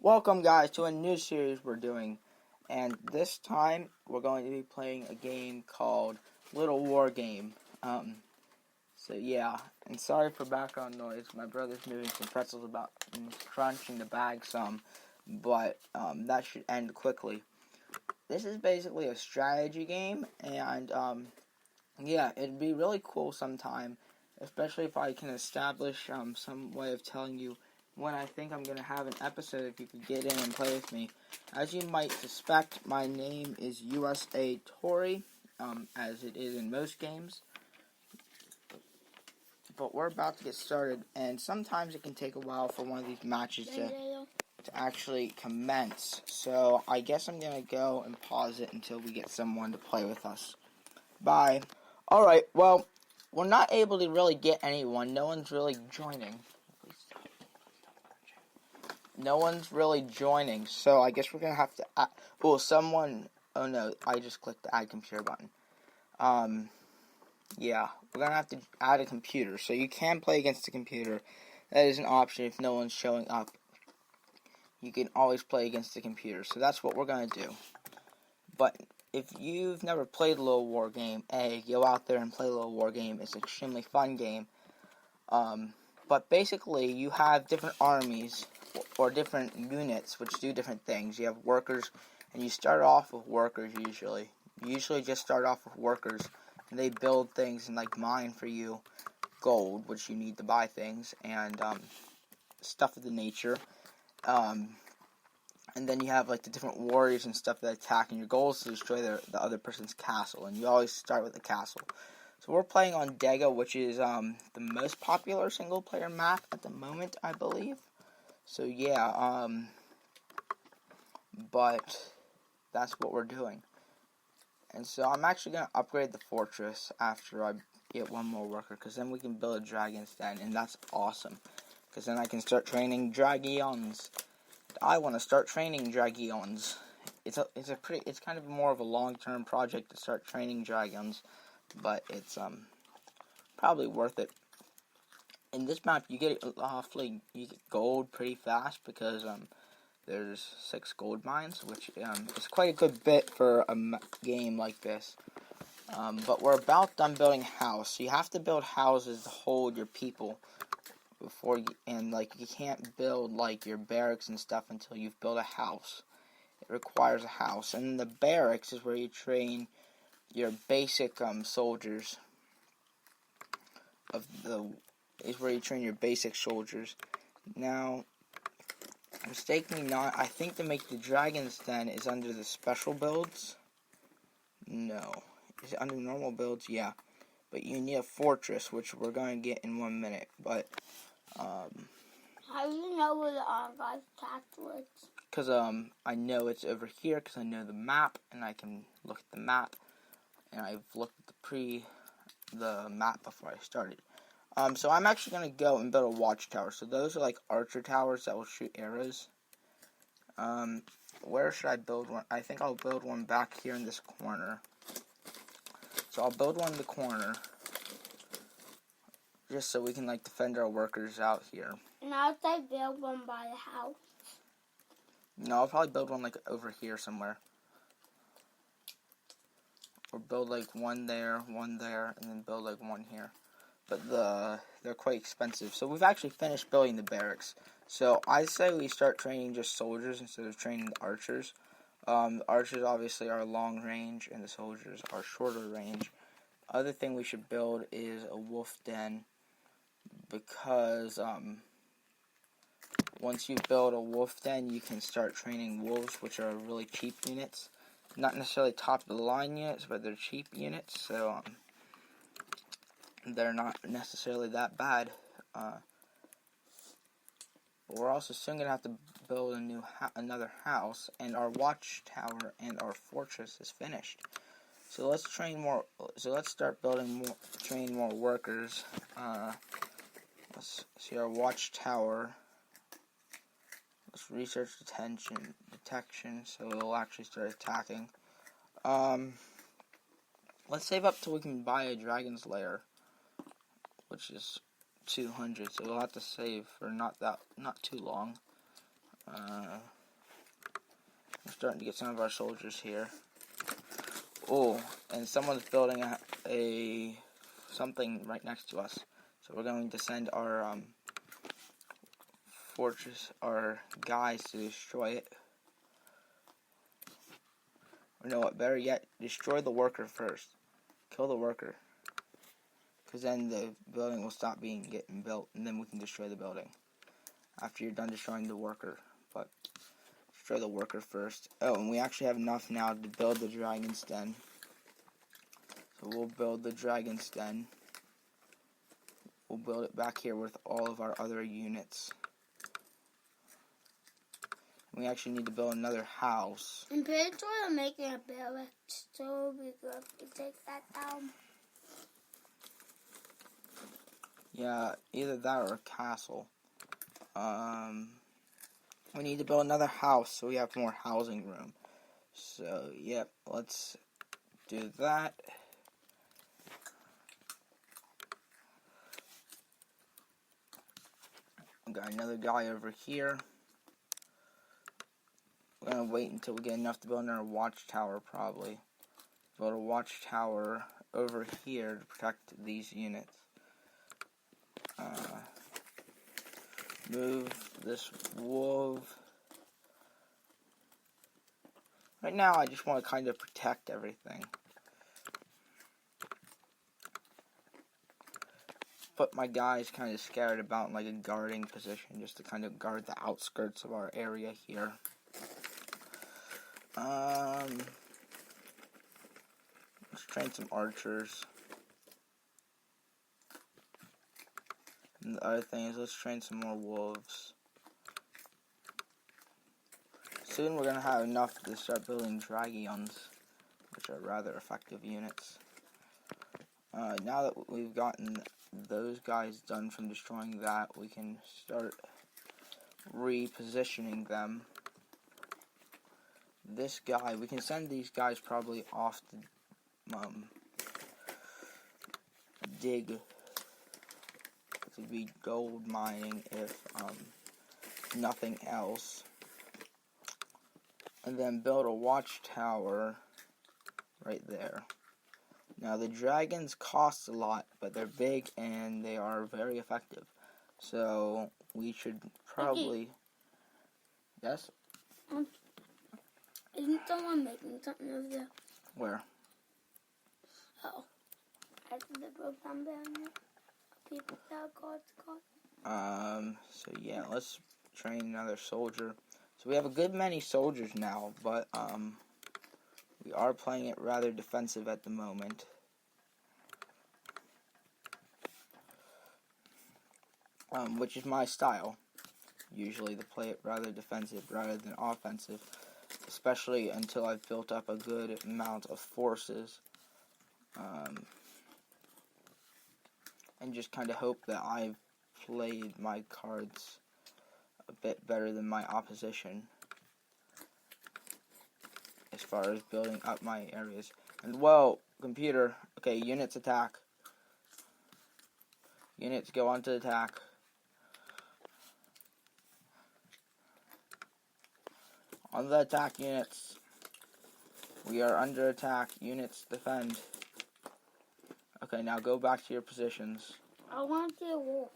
Welcome guys to a new series we're doing, and this time we're going to be playing a game called Little War Game. So yeah, and sorry for background noise, my brother's moving some pretzels about and crunching the bag some, but that should end quickly. This is basically a strategy game, and yeah, it'd be really cool sometime, especially if I can establish some way of telling you when I think I'm going to have an episode, if you could get in and play with me. As you might suspect, my name is USA Tori, as it is in most games. But we're about to get started, and sometimes it can take a while for one of these matches to actually commence. So I guess I'm going to go and pause it until we get someone to play with us. Bye. Alright, well, we're not able to really get anyone. No one's really joining. No one's really joining, so I guess we're going to have to add... Oh, someone... Oh, no, I just clicked the add computer button. Yeah, we're going to have to add a computer, so you can play against the computer. That is an option if no one's showing up. You can always play against the computer, so that's what we're going to do. But if you've never played a Little War Game, go out there and play a Little War Game. It's an extremely fun game. But basically, you have different armies or different units which do different things. You have workers, and you start off with workers usually. You usually just start off with workers, and they build things and like mine for you gold, which you need to buy things, and stuff of the nature. And then you have like the different warriors and stuff that attack, and your goal is to destroy the other person's castle, and you always start with the castle. So we're playing on Dega, which is the most popular single-player map at the moment, I believe. So yeah, but that's what we're doing. And so I'm actually going to upgrade the fortress after I get one more worker, because then we can build a dragon's den, and that's awesome. Because then I can start training dragons. I want to start training dragons. It's kind of more of a long-term project to start training dragons, but it's probably worth it. In this map, you get gold pretty fast because there's 6 gold mines, which is quite a good bit for a game like this. But we're about done building a house. So you have to build houses to hold your people before you, and like you can't build like your barracks and stuff until you've built a house. It requires a house, and the barracks is where you train your basic soldiers. Now, mistakenly not, I think to make the dragon's den is under the special builds. No. Is it under normal builds? Yeah. But you need a fortress, which we're going to get in 1 minute. But, how do you know where the archive task was? Because, I know it's over here, because I know the map, and I can look at the map. And I've looked at the map before I started. So I'm actually going to go and build a watchtower. So those are like archer towers that will shoot arrows. Where should I build one? I think I'll build one back here in this corner. So I'll build one in the corner, just so we can like defend our workers out here. And I'll say build one by the house. No, I'll probably build one like over here somewhere. Or build like one there, and then build like one here. But they're quite expensive. So we've actually finished building the barracks. So I say we start training just soldiers instead of training the archers. The archers obviously are long range, and the soldiers are shorter range. Other thing we should build is a wolf den, because once you build a wolf den, you can start training wolves, which are really cheap units. Not necessarily top of the line units, but they're cheap units. So they're not necessarily that bad. But we're also soon going to have to build another house, and our watchtower and our fortress is finished. So let's train more. So let's start train more workers. Let's see our watchtower. Let's research detection, so it'll actually start attacking. Let's save up till we can buy a dragon's lair, which is 200, so we'll have to save for not too long. We're starting to get some of our soldiers here. Oh, and someone's building a something right next to us. So we're going to send our fortress, our guys to destroy it. Or no, what, better yet, destroy the worker first. Kill the worker. Because then the building will stop getting built, and then we can destroy the building. After you're done destroying the worker. But destroy the worker first. Oh, and we actually have enough now to build the dragon's den. So we'll build the dragon's den. We'll build it back here with all of our other units. We actually need to build another house. I'm pretty sure I'm making a barrack, so it'll be good if we take that down. Yeah, either that or a castle. We need to build another house so we have more housing room. So, yep, let's do that. We got another guy over here. We're going to wait until we get enough to build another watchtower, probably. Build a watchtower over here to protect these units. Move this wolf. Right now, I just want to kind of protect everything. Put my guys kind of scattered about in like a guarding position, just to kind of guard the outskirts of our area here. Let's train some archers. And the other thing is, let's train some more wolves. Soon we're going to have enough to start building dragons, which are rather effective units. Now that we've gotten those guys done from destroying that, we can start repositioning them. This guy, we can send these guys probably off to dig, to be gold mining if nothing else, and then build a watchtower right there. Now the dragons cost a lot, but they're big and they are very effective, so we should probably yes. Isn't someone making something over there? Where? Oh. That's the program down there. People that got. So yeah, let's train another soldier. So we have a good many soldiers now, but, we are playing it rather defensive at the moment. Which is my style. Usually to play it rather defensive rather than offensive. Especially until I've built up a good amount of forces. And just kind of hope that I've played my cards a bit better than my opposition. As far as building up my areas. And, whoa, computer. Okay, units attack. Units go on to attack. On the attack, units. We are under attack. Units defend. Okay, now go back to your positions. I want to see a wolf.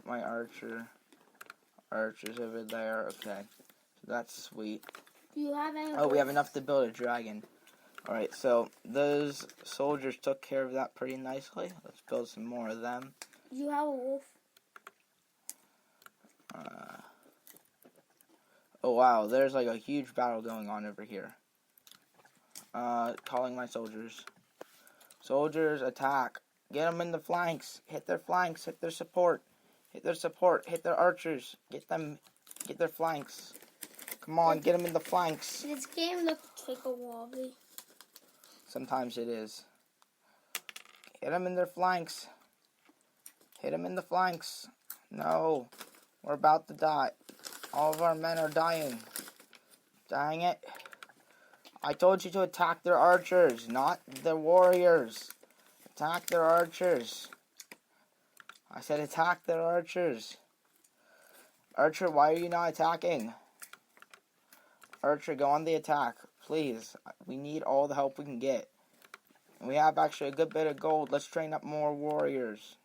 My archer's over there. Okay, so that's sweet. Do you have any? Oh, we have enough to build a dragon. Alright, so those soldiers took care of that pretty nicely. Let's build some more of them. Do you have a wolf? Oh wow, there's like a huge battle going on over here. Calling my soldiers. Soldiers, attack. Get them in the flanks. Hit their flanks. Hit their support. Hit their support. Hit their archers. Get their flanks. Come on, get them in the flanks. This game looks like a wobbly. Sometimes it is. Hit them in their flanks. Hit them in the flanks. No, we're about to die. All of our men are dying. Dang it. I told you to attack their archers, not the warriors. Attack their archers. I said attack their archers. Archer, why are you not attacking? Archer, go on the attack, please. We need all the help we can get. We have actually a good bit of gold. Let's train up more warriors.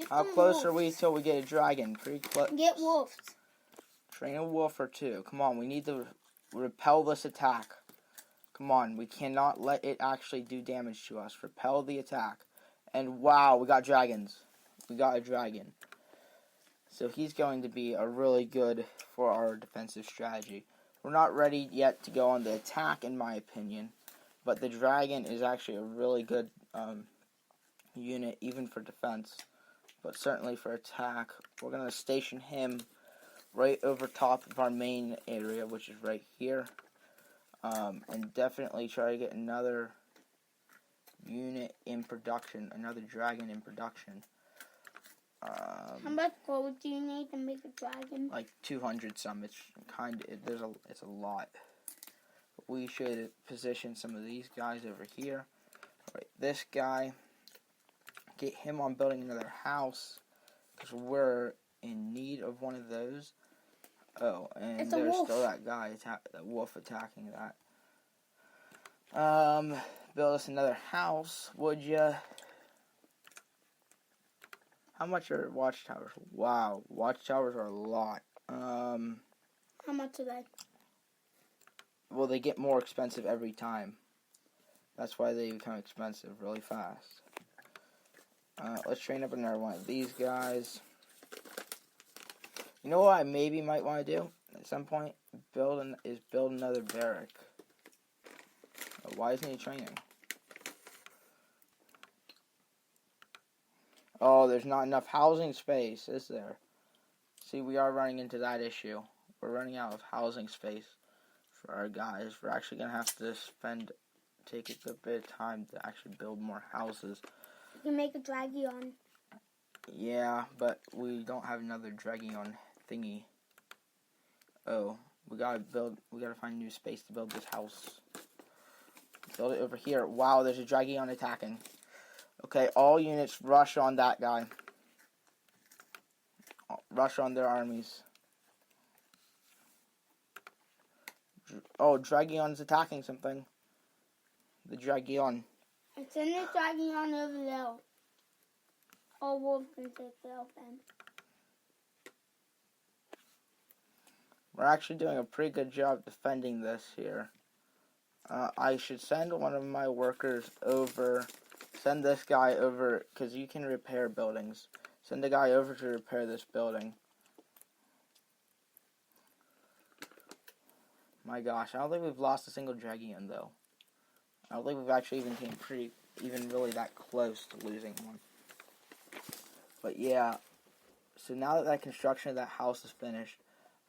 How close are we till we get a dragon? Pretty close. Get wolves. Train a wolf or two. Come on, we need to repel this attack. Come on, we cannot let it actually do damage to us. Repel the attack. And wow, we got dragons. We got a dragon. So he's going to be a really good for our defensive strategy. We're not ready yet to go on the attack, in my opinion. But the dragon is actually a really good unit, even for defense. But certainly for attack, we're going to station him right over top of our main area, which is right here. And definitely try to get another unit in production, another dragon in production. How much gold do you need to make a dragon? Like 200 some. It's it's a lot. We should position some of these guys over here. Right, this guy. Get him on building another house, because we're in need of one of those. Oh, and there's still that guy, that wolf attacking that. Build us another house, would ya? How much are watchtowers? Wow, watchtowers are a lot. How much are they? Well, they get more expensive every time. That's why they become expensive really fast. Let's train up another one of these guys. You know what I maybe might want to do at some point? Build another barrack. Why isn't he training? Oh, there's not enough housing space, is there? See, we are running into that issue. We're running out of housing space for our guys. We're actually going to have to take a good bit of time to actually build more houses. You can make a dragon. Yeah, but we don't have another dragon thingy. Oh, we gotta find new space to build this house. Build it over here. Wow, there's a dragon attacking. Okay, all units rush on that guy. Rush on their armies. Oh, Dragon's attacking something. The Dragon. Send the dragon over there. Or wolf can take it off then. We're actually doing a pretty good job defending this here. I should send one of my workers over. Send this guy over, because you can repair buildings. Send a guy over to repair this building. My gosh, I don't think we've lost a single dragon though. I don't think we've actually even really that close to losing one. But yeah, so now that construction of that house is finished,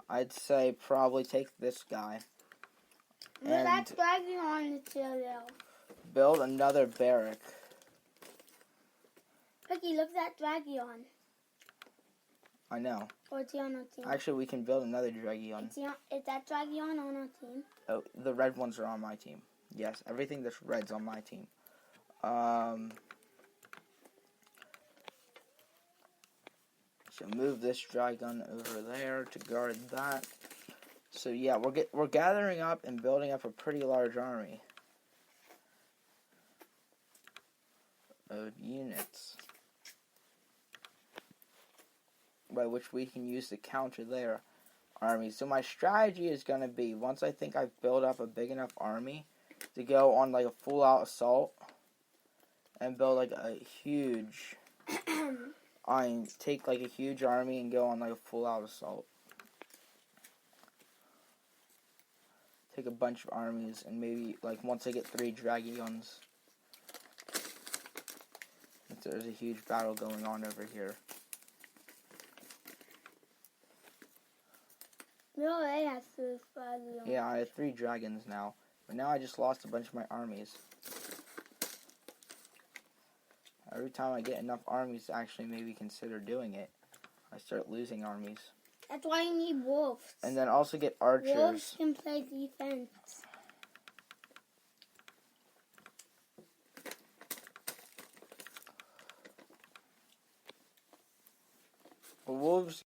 I'd say probably take this guy. Look at that dragon on the tail. Build another barrack. Ricky, look at that dragon. I know. Or is he on our team? Actually, we can build another dragon. Is that dragon on our team? Oh, the red ones are on my team. Yes, everything that's red's on my team. So move this dragon over there to guard that. So yeah, we're gathering up and building up a pretty large army of units, by which we can use to counter their army. So my strategy is going to be, once I think I've built up a big enough army to go on like a full out assault and build like a huge take like a huge army and go on like a full out assault. Take a bunch of armies, and maybe like once I get 3 dragons, there's a huge battle going on over here. No, they have 3 dragons. Yeah, I have 3 dragons now, but now I just lost a bunch of my armies. Every time I get enough armies to actually maybe consider doing it, I start losing armies. That's why you need wolves. And then also get archers. Wolves can play defense. Wolves